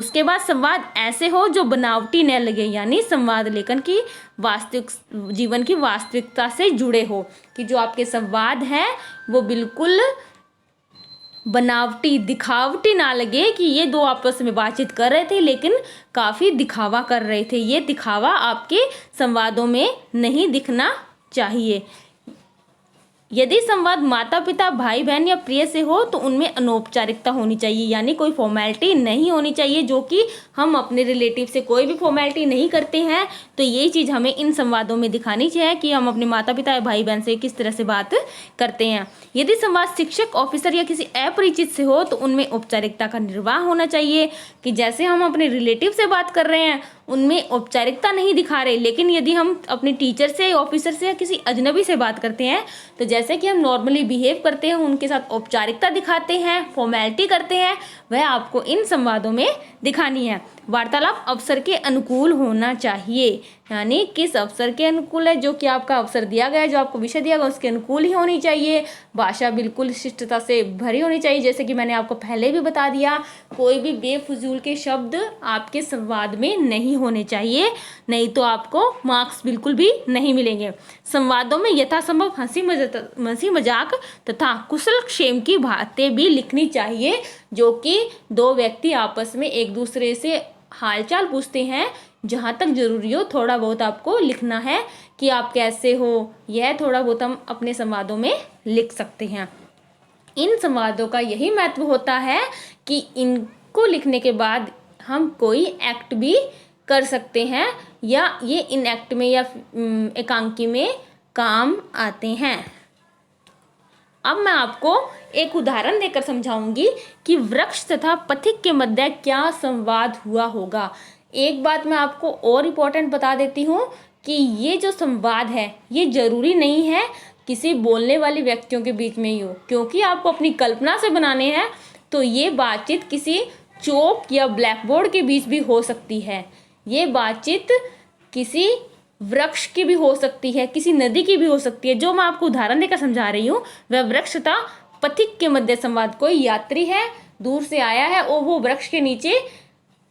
उसके बाद संवाद ऐसे हो जो बनावटी न लगे, यानी संवाद लेखन की वास्तविक जीवन की वास्तविकता से जुड़े हो, कि जो आपके संवाद है वो बिल्कुल बनावटी दिखावटी ना लगे कि ये दो आपस में बातचीत कर रहे थे लेकिन काफ़ी दिखावा कर रहे थे। ये दिखावा आपके संवादों में नहीं दिखना चाहिए। यदि संवाद माता पिता भाई बहन या प्रिय से हो तो उनमें अनौपचारिकता होनी चाहिए, यानी कोई फॉर्मेलिटी नहीं होनी चाहिए, जो कि हम अपने रिलेटिव से कोई भी फॉर्मेलिटी नहीं करते हैं। तो ये चीज़ हमें इन संवादों में दिखानी चाहिए कि हम अपने माता पिता या भाई बहन से किस तरह से बात करते हैं। यदि संवाद शिक्षक ऑफिसर या किसी अपरिचित से हो तो उनमें औपचारिकता का निर्वाह होना चाहिए, कि जैसे हम अपने रिलेटिव से बात कर रहे हैं उनमें औपचारिकता नहीं दिखा रहे, लेकिन यदि हम अपने टीचर से, ऑफिसर से या किसी अजनबी से बात करते हैं तो जैसे कि हम नॉर्मली बिहेव करते हैं, उनके साथ औपचारिकता दिखाते हैं, फॉर्मेलिटी करते हैं, वह आपको इन संवादों में दिखानी है। वार्तालाप अवसर के अनुकूल होना चाहिए, यानी किस अवसर के अनुकूल है, जो कि आपका अवसर दिया गया है, जो आपको विषय दिया गया उसके अनुकूल ही होनी चाहिए। भाषा बिल्कुल शिष्टता से भरी होनी चाहिए, जैसे कि मैंने आपको पहले भी बता दिया। कोई भी बेफजूल के शब्द आपके संवाद में नहीं होने चाहिए, नहीं तो आपको मार्क्स बिल्कुल भी नहीं मिलेंगे। संवादों में यथासंभव हंसी मजाक तथा कुशल क्षेम की बातें भी लिखनी चाहिए, जो कि दो व्यक्ति आपस में एक दूसरे से हालचाल पूछते हैं, जहाँ तक जरूरी हो थोड़ा बहुत आपको लिखना है कि आप कैसे हो, यह थोड़ा बहुत हम अपने संवादों में लिख सकते हैं। इन संवादों का यही महत्व होता है कि इनको लिखने के बाद हम कोई एक्ट भी कर सकते हैं, या ये इन एक्ट में या एकांकी में काम आते हैं। अब मैं आपको एक उदाहरण देकर समझाऊंगी कि वृक्ष तथा पथिक के मध्य क्या संवाद हुआ होगा। एक बात मैं आपको और इम्पोर्टेंट बता देती हूँ कि ये जो संवाद है ये जरूरी नहीं है किसी बोलने वाले व्यक्तियों के बीच में ही हो, क्योंकि आपको अपनी कल्पना से बनाने हैं तो ये बातचीत किसी चौक या ब्लैक बोर्ड के बीच भी हो सकती है। ये बातचीत किसी वृक्ष की भी हो सकती है, किसी नदी की भी हो सकती है। जो मैं आपको उदाहरण देकर समझा रही हूँ वह वृक्ष तथा पथिक के मध्य संवाद। कोई यात्री है, दूर से आया है और वो वृक्ष के नीचे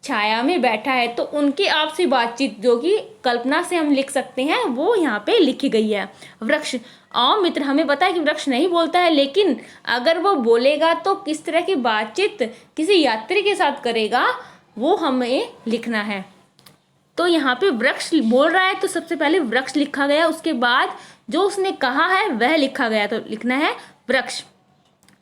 छाया में बैठा है, तो उनकी आपसी बातचीत जो कि कल्पना से हम लिख सकते हैं वो यहाँ पे लिखी गई है। वृक्ष, आओ मित्र, हमें पता है कि वृक्ष नहीं बोलता है, लेकिन अगर वो बोलेगा तो किस तरह की बातचीत किसी यात्री के साथ करेगा वो हमें लिखना है। तो यहाँ पे वृक्ष बोल रहा है तो सबसे पहले वृक्ष लिखा गया, उसके बाद जो उसने कहा है वह लिखा गया, तो लिखना है वृक्ष।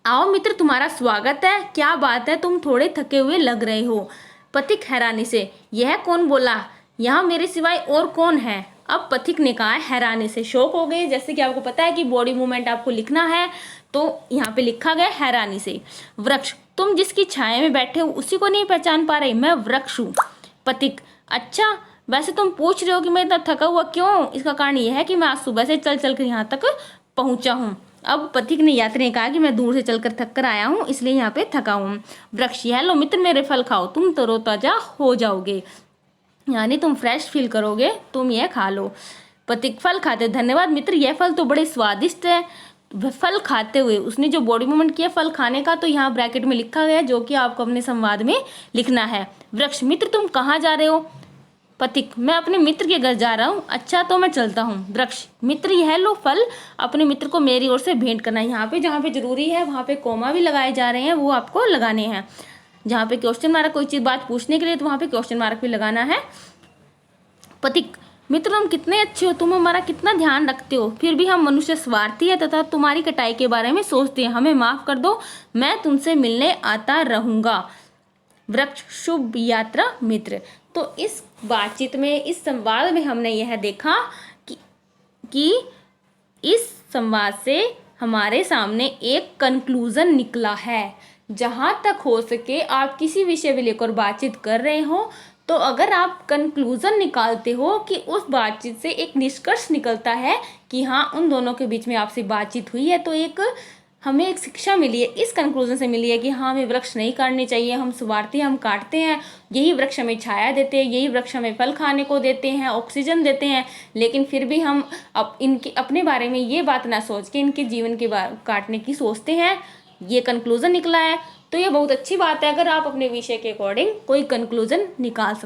आओ मित्र, तुम्हारा स्वागत है, क्या बात है, तुम थोड़े थके हुए लग रहे हो। पथिक हैरानी से, यह कौन बोला, यहाँ मेरे सिवाय और कौन है। अब पथिक ने कहा हैरानी से, शौक हो गए। जैसे कि आपको पता है कि बॉडी मूवमेंट आपको लिखना है, तो यहाँ पे लिखा गया हैरानी से। वृक्ष, तुम जिसकी छाया में बैठे हो उसी को नहीं पहचान पा रहे, मैं वृक्ष हूँ। पथिक, अच्छा, वैसे तुम पूछ रहे हो कि मैं इतना थका हुआ क्यों, इसका कारण यह है कि मैं आज सुबह से चल चल कर यहाँ तक पहुँचा हूँ। अब पथिक ने, यात्री ने कहा कि मैं दूर से चलकर थक कर आया हूँ इसलिए यहाँ पे थका हूँ। वृक्ष, यह लो मित्र मेरे फल खाओ, तुम तरोताजा हो जाओगे, यानी तुम फ्रेश फील करोगे, तुम यह खा लो। पथिक, फल खाते, धन्यवाद मित्र, यह फल तो बड़े स्वादिष्ट है। फल खाते हुए उसने जो बॉडी मूवमेंट किया फल खाने का, तो यहाँ ब्रैकेट में लिखा गया जो कि आपको अपने संवाद में लिखना है। वृक्ष, मित्र तुम कहाँ जा रहे हो। पथिक, मैं अपने मित्र के घर जा रहा हूँ। अच्छा, तो मैं चलता हूँ। वृक्ष, मित्र यह लो फल, अपने मित्र को मेरी ओर से भेंट करना है। यहाँ पे जहाँ पे जरूरी है वहाँ पे कोमा भी लगाए जा रहे हैं, वो आपको लगाने हैं। जहाँ पे क्वेश्चन मार्क कोई चीज़ बात पूछने के लिए तो वहाँ पे क्वेश्चन मार्क भी लगाना है। पथिक, मित्र तुम कितने अच्छे हो, तुम हमारा कितना ध्यान रखते हो, फिर भी हम मनुष्य स्वार्थी है तथा तुम्हारी कटाई के बारे में सोचते हैं, हमें माफ़ कर दो, मैं तुमसे मिलने आता रहूँगा। वृक्ष, शुभ यात्रा मित्र। तो इस बातचीत में, इस संवाद में हमने यह देखा कि इस संवाद से हमारे सामने एक कंक्लूजन निकला है। जहाँ तक हो सके आप किसी विषय को लेकर बातचीत कर रहे हो तो अगर आप कंक्लूजन निकालते हो कि उस बातचीत से एक निष्कर्ष निकलता है कि हाँ उन दोनों के बीच में आपसे बातचीत हुई है, तो एक हमें एक शिक्षा मिली है, इस कंक्लूजन से मिली है कि हाँ हमें वृक्ष नहीं काटने चाहिए, हम स्वार्थी, हम काटते हैं, यही वृक्ष हमें छाया देते हैं, यही वृक्ष हमें फल खाने को देते हैं, ऑक्सीजन देते हैं, लेकिन फिर भी हम इनके अपने बारे में ये बात ना सोच के इनके जीवन के काटने की सोचते हैं। ये कंक्लूजन निकला है। तो ये बहुत अच्छी बात है अगर आप अपने विषय के अकॉर्डिंग कोई कंक्लूजन निकाल सकते